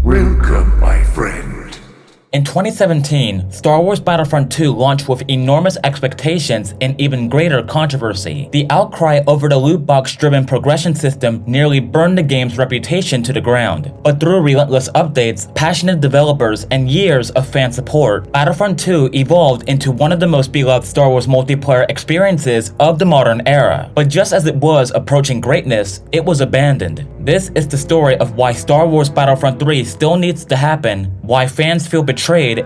Welcome, my friend. In 2017, Star Wars Battlefront II launched with enormous expectations and even greater controversy. The outcry over the loot box-driven progression system nearly burned the game's reputation to the ground. But through relentless updates, passionate developers, and years of fan support, Battlefront II evolved into one of the most beloved Star Wars multiplayer experiences of the modern era. But just as it was approaching greatness, it was abandoned. This is the story of why Star Wars Battlefront III still needs to happen, why fans feel betrayed,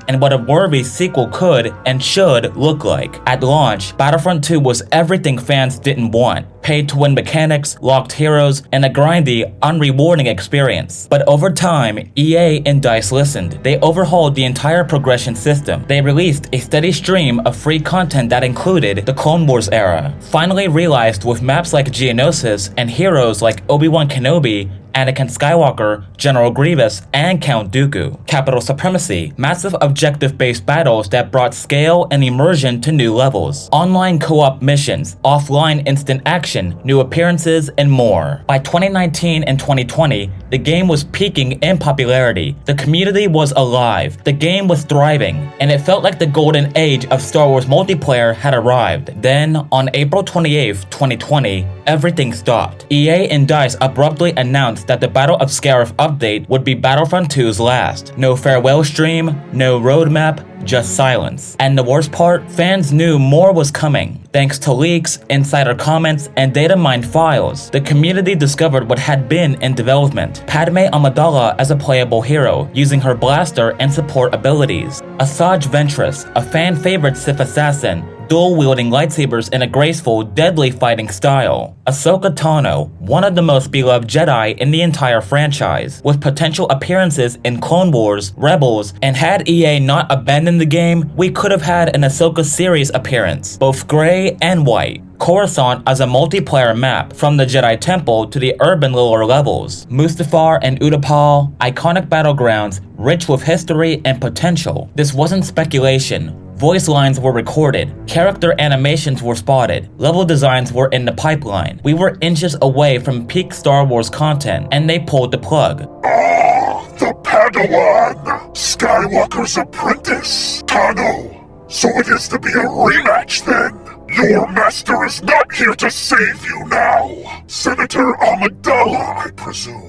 and what a worthy sequel could and should look like. At launch, Battlefront II was everything fans didn't want. Pay-to-win mechanics, locked heroes, and a grindy, unrewarding experience. But over time, EA and DICE listened. They overhauled the entire progression system. They released a steady stream of free content that included the Clone Wars era, finally realized with maps like Geonosis and heroes like Obi-Wan Kenobi, Anakin Skywalker, General Grievous, and Count Dooku. Capital Supremacy, massive objective-based battles that brought scale and immersion to new levels. Online co-op missions, offline instant action, new appearances, and more. By 2019 and 2020, the game was peaking in popularity. The community was alive, the game was thriving, and it felt like the golden age of Star Wars multiplayer had arrived. Then, on April 28, 2020, everything stopped. EA and DICE abruptly announced that the Battle of Scarif update would be Battlefront 2's last. No farewell stream, no roadmap, just silence. And the worst part, fans knew more was coming. Thanks to leaks, insider comments, and data mined files, the community discovered what had been in development. Padmé Amidala as a playable hero, using her blaster and support abilities. Asajj Ventress, a fan-favorite Sith assassin, dual-wielding lightsabers in a graceful, deadly fighting style. Ahsoka Tano, one of the most beloved Jedi in the entire franchise, with potential appearances in Clone Wars, Rebels, and had EA not abandoned the game, we could have had an Ahsoka series appearance, both gray and white. Coruscant as a multiplayer map, from the Jedi Temple to the urban lower levels. Mustafar and Utapau, iconic battlegrounds, rich with history and potential. This wasn't speculation. Voice lines were recorded, character animations were spotted, level designs were in the pipeline. We were inches away from peak Star Wars content, and they pulled the plug. Ah, the Padawan! Skywalker's apprentice! Tano! So it is to be a rematch then? Your master is not here to save you now! Senator Amidala, I presume.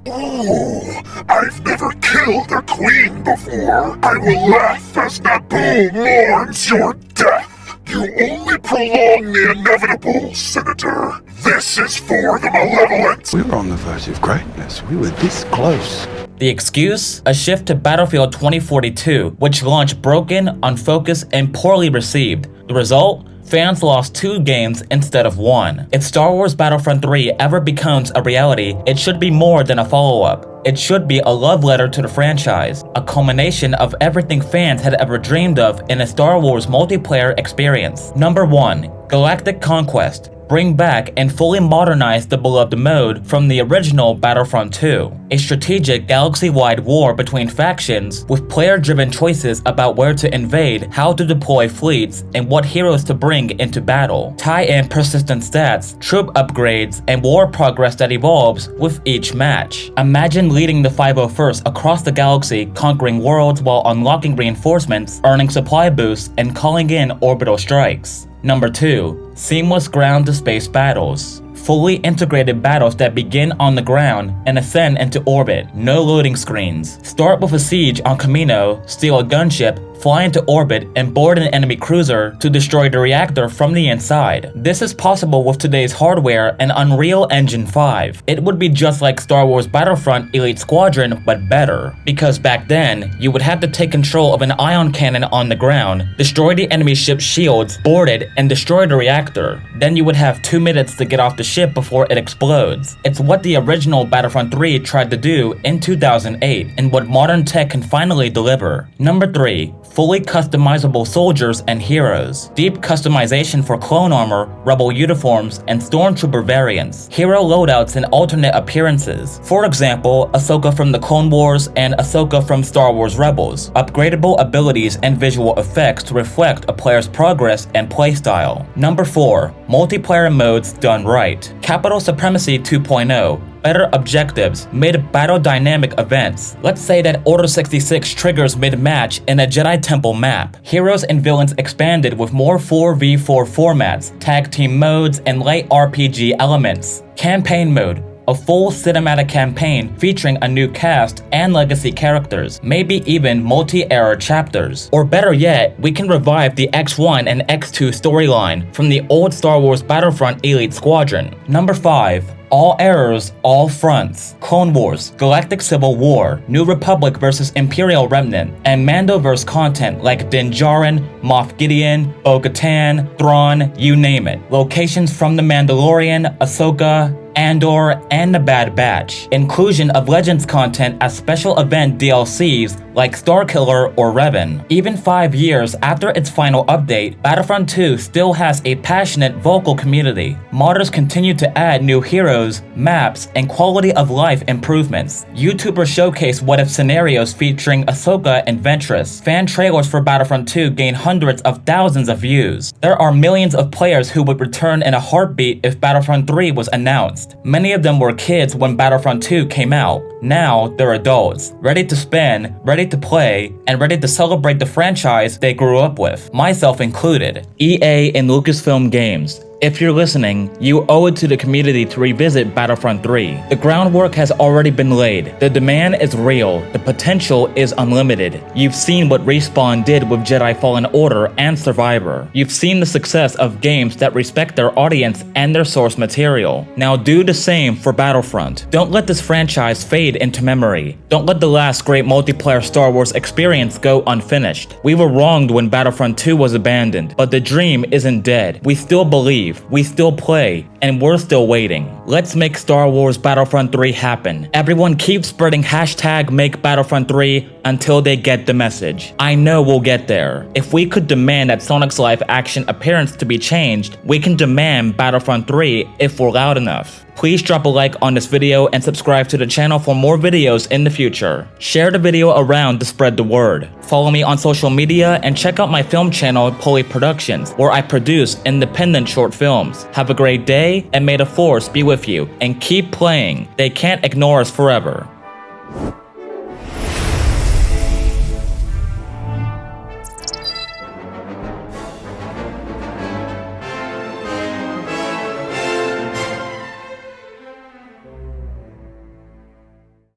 Ooh, I've never killed a queen before. I will laugh as Naboo mourns your death. You only prolong the inevitable, Senator. This is for the malevolent. We were on the verge of greatness. We were this close. The excuse? A shift to Battlefield 2042, which launched broken, unfocused, and poorly received. The result? Fans lost 2 games instead of 1. If Star Wars Battlefront III ever becomes a reality, it should be more than a follow-up. It should be a love letter to the franchise, a culmination of everything fans had ever dreamed of in a Star Wars multiplayer experience. Number 1. Galactic Conquest. Bring back and fully modernize the beloved mode from the original Battlefront 2. A strategic galaxy-wide war between factions with player-driven choices about where to invade, how to deploy fleets, and what heroes to bring into battle. Tie in persistent stats, troop upgrades, and war progress that evolves with each match. Imagine leading the 501st across the galaxy, conquering worlds while unlocking reinforcements, earning supply boosts, and calling in orbital strikes. Number 2. Seamless ground-to-space battles. Fully integrated battles that begin on the ground and ascend into orbit. No loading screens. Start with a siege on Kamino, steal a gunship, fly into orbit, and board an enemy cruiser to destroy the reactor from the inside. This is possible with today's hardware and Unreal Engine 5. It would be just like Star Wars Battlefront Elite Squadron, but better. Because back then, you would have to take control of an ion cannon on the ground, destroy the enemy ship's shields, board it, and destroy the reactor. Then you would have 2 minutes to get off the ship before it explodes. It's what the original Battlefront 3 tried to do in 2008, and what modern tech can finally deliver. Number 3. Fully customizable soldiers and heroes. Deep customization for clone armor, rebel uniforms, and stormtrooper variants. Hero loadouts and alternate appearances. For example, Ahsoka from the Clone Wars and Ahsoka from Star Wars Rebels. Upgradable abilities and visual effects to reflect a player's progress and playstyle. Number 4. Multiplayer modes done right. Capital Supremacy 2.0. better objectives, mid-battle dynamic events. Let's say that Order 66 triggers mid-match in a Jedi Temple map. Heroes and villains expanded with more 4v4 formats, tag team modes, and light RPG elements. Campaign mode, a full cinematic campaign featuring a new cast and legacy characters, maybe even multi-era chapters. Or better yet, we can revive the X1 and X2 storyline from the old Star Wars Battlefront Elite Squadron. Number 5. All Eras, All Fronts, Clone Wars, Galactic Civil War, New Republic vs. Imperial Remnant, and Mandoverse content like Din Djarin, Moff Gideon, Bo-Katan, Thrawn, you name it. Locations from The Mandalorian, Ahsoka, Andor, and The Bad Batch. Inclusion of Legends content as special event DLCs like Starkiller or Revan. Even 5 years after its final update, Battlefront II still has a passionate, vocal community. Modders continue to add new heroes, maps, and quality of life improvements. YouTubers showcase what-if scenarios featuring Ahsoka and Ventress. Fan trailers for Battlefront II gain hundreds of thousands of views. There are millions of players who would return in a heartbeat if Battlefront III was announced. Many of them were kids when Battlefront II came out. Now they're adults, ready to spend, ready to play, and ready to celebrate the franchise they grew up with, myself included. EA and Lucasfilm Games. If you're listening, you owe it to the community to revisit Battlefront 3. The groundwork has already been laid. The demand is real. The potential is unlimited. You've seen what Respawn did with Jedi Fallen Order and Survivor. You've seen the success of games that respect their audience and their source material. Now do the same for Battlefront. Don't let this franchise fade into memory. Don't let the last great multiplayer Star Wars experience go unfinished. We were wronged when Battlefront 2 was abandoned, but the dream isn't dead. We still believe, we still play, and we're still waiting. Let's make Star Wars Battlefront 3 happen. Everyone keep spreading hashtag Make Battlefront 3 until they get the message. I know we'll get there. If we could demand that Sonic's live action appearance to be changed, we can demand Battlefront 3 if we're loud enough. Please drop a like on this video and subscribe to the channel for more videos in the future. Share the video around to spread the word. Follow me on social media and check out my film channel, Pulley Productions, where I produce independent short films. Have a great day, and may the Force be with you, and keep playing. They can't ignore us forever.